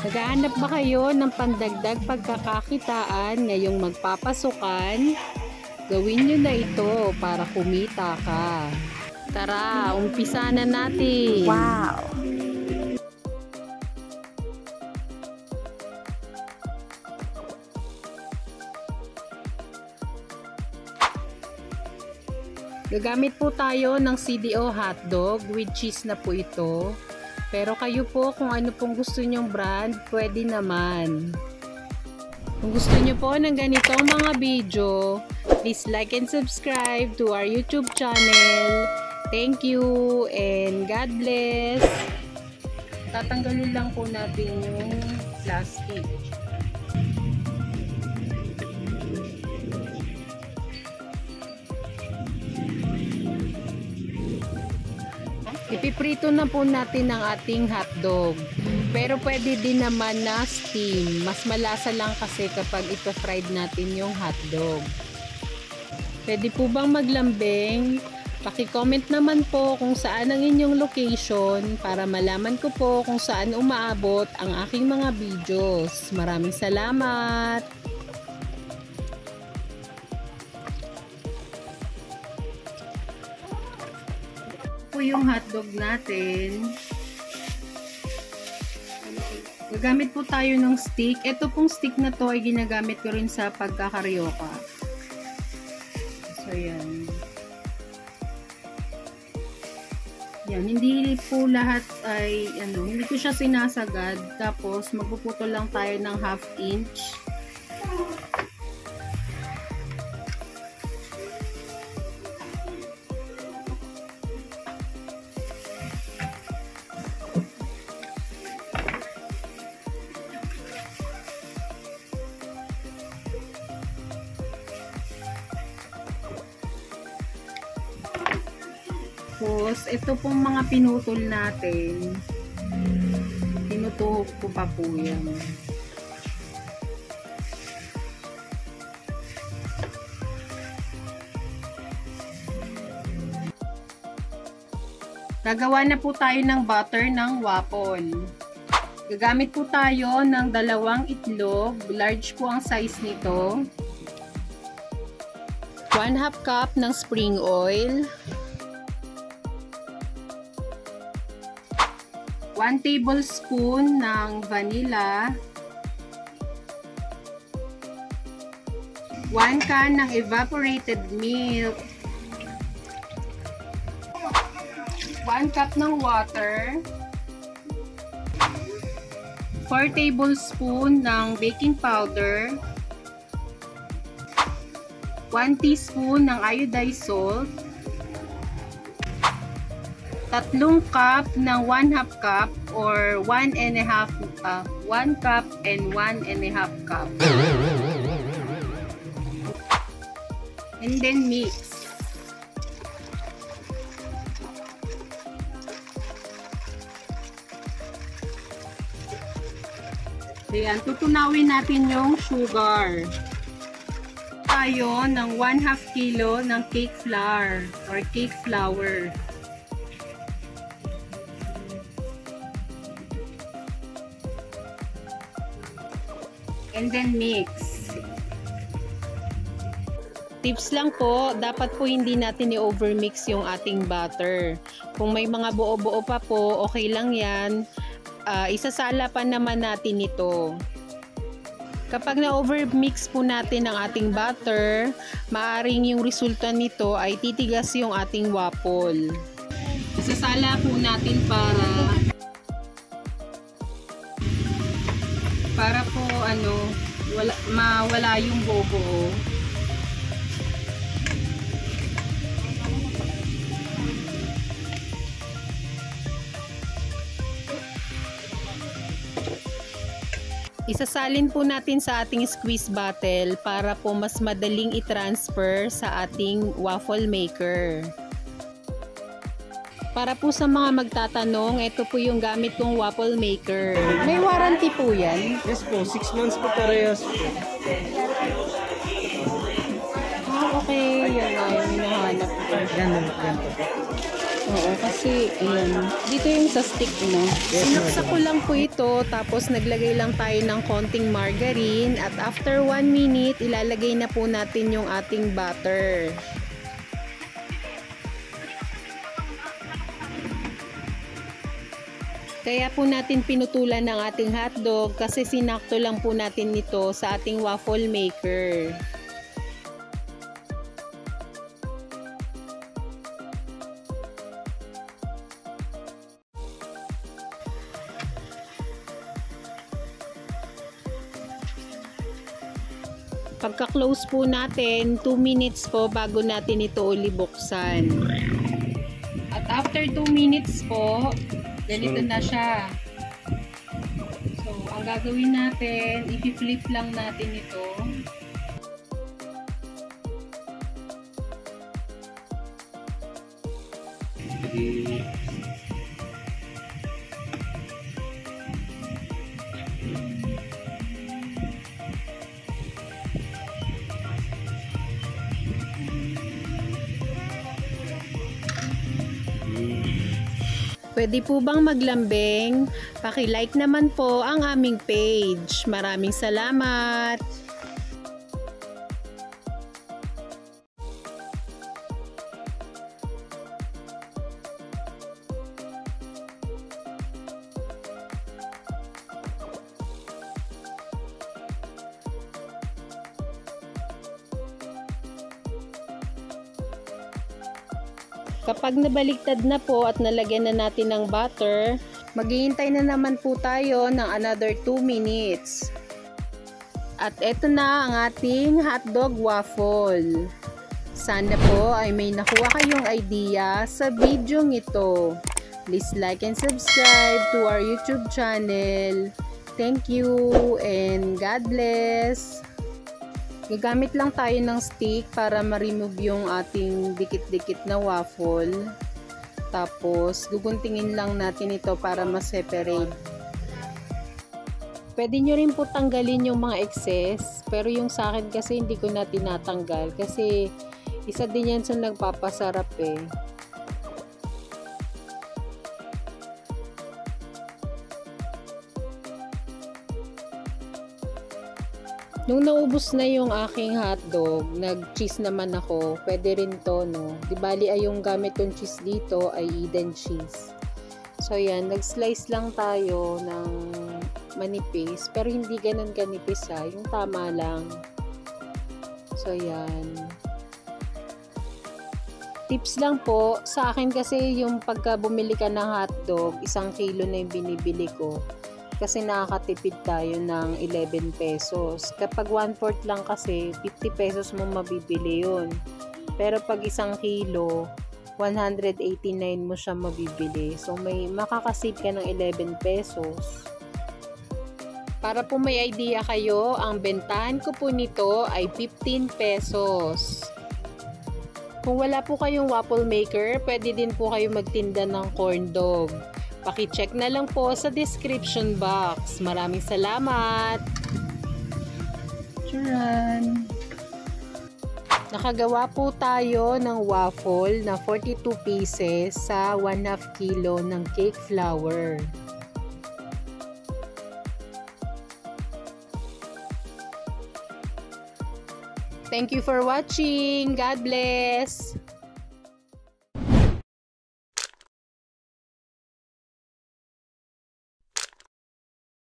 Naghahanap ba kayo ng pandagdag pagkakakitaan ngayong magpapasukan? Gawin nyo na ito para kumita ka. Tara, umpisa na natin! Wow! Gagamit po tayo ng CDO hotdog with cheese na po ito. Pero kayo po kung ano pong gusto nyong brand, pwede naman. Kung gusto nyo po ng ganitong mga video, please like and subscribe to our YouTube channel. Thank you and God bless. Tatanggalin lang po natin yung plastic. Ipiprito na po natin ang ating hotdog. Pero pwede din naman na steam. Mas malasa lang kasi kapag ipa-fried natin yung hotdog. Pwede po bang maglambing? Paki-comment naman po kung saan ang inyong location para malaman ko po kung saan umaabot ang aking mga videos. Maraming salamat! Po yung hotdog natin. Gagamit po tayo ng stick. Ito pong stick na to ay ginagamit ko rin sa pagkakaryoka. So yan. Yan, hindi po lahat ay hindi ko siya sinasagad. Tapos magpuputol lang tayo ng 1/2 inch. Tapos, ito pong mga pinutol natin, tinutuhok ko pa po yan. Gagawa na po tayo ng butter ng waffle. Gagamit po tayo ng 2 itlog, large po ang size nito. 1/2 cup ng spring oil. 1 tablespoon ng vanilla, 1 can ng evaporated milk, 1 cup ng water, 4 tablespoon ng baking powder, 1 teaspoon ng iodized salt, 3 cup ng 1/2 cup or 1 cup and 1/2 cup. And then mix. Ayan, tutunawin natin yung sugar. Tayo ng 1/2 kilo ng cake flour or cake flour. And then mix. Tips lang po, dapat po hindi natin i-overmix yung ating butter. Kung may mga buo-buo pa po, okay lang yan. Isasala pa naman natin ito. Kapag na-overmix po natin ang ating butter, maaring yung resulta nito ay titigas yung ating waffle. Isasala po natin para po mawala yung buo-buo. Isasalin po natin sa ating squeeze bottle para po mas madaling i-transfer sa ating waffle maker. Para po sa mga magtatanong, ito po yung gamit kong waffle maker. May warranty po yan? Yes po, 6 months po parehas po. Okay. Yan na yung hinahanap ko. Yan po. Oo, kasi ayan, dito yung sa stick mo. Sinuksak ko lang po ito, tapos naglagay lang tayo ng konting margarine at after 1 minute, ilalagay na po natin yung ating butter. Kaya po natin pinutulan ng ating hotdog kasi sinakto lang po natin ito sa ating waffle maker. Pagka-close po natin, 2 minutes po bago natin ito uli buksan. At after 2 minutes po, ganito na siya. So, ang gagawin natin, i-flip lang natin ito. Pwede po bang maglambing? Paki-like naman po ang aming page. Maraming salamat! Kapag nabaliktad na po at nalagyan na natin ng butter, maghihintay na naman po tayo ng another 2 minutes. At eto na ang ating hotdog waffle. Sana po ay may nakuha kayong idea sa video ito. Please like and subscribe to our YouTube channel. Thank you and God bless! Gagamit lang tayo ng stick para ma-remove yung ating dikit-dikit na waffle. Tapos, guguntingin lang natin ito para ma-separate. Pwede nyo rin po tanggalin yung mga excess. Pero yung sa akin kasi hindi ko na tinatanggal. Kasi isa din yan sa nagpapasarap eh. Nung naubos na yung aking hotdog, nag-cheese naman ako. Pwede rin to, no? Di bali ay yung gamit kong cheese dito ay Eden cheese. So, yan. Nag-slice lang tayo ng manipis. Pero hindi ganun kanipis, ha. Yung tama lang. So, yan. Tips lang po. Sa akin kasi yung pagka bumili ka ng hotdog, 1 kilo na yung binibili ko. Kasi nakakatipid tayo ng 11 pesos. Kapag 1/4 lang kasi, 50 pesos mo mabibili yun. Pero pag 1 kilo, 189 mo siya mabibili. So, may makakasave ka ng 11 pesos. Para po may idea kayo, ang bentahan ko po nito ay 15 pesos. Kung wala po kayong waffle maker, pwede din po kayo magtinda ng corn dog. Paki-check na lang po sa description box. Maraming salamat! Charan! Nakagawa po tayo ng waffle na 42 pieces sa 1/2 kilo ng cake flour. Thank you for watching! God bless!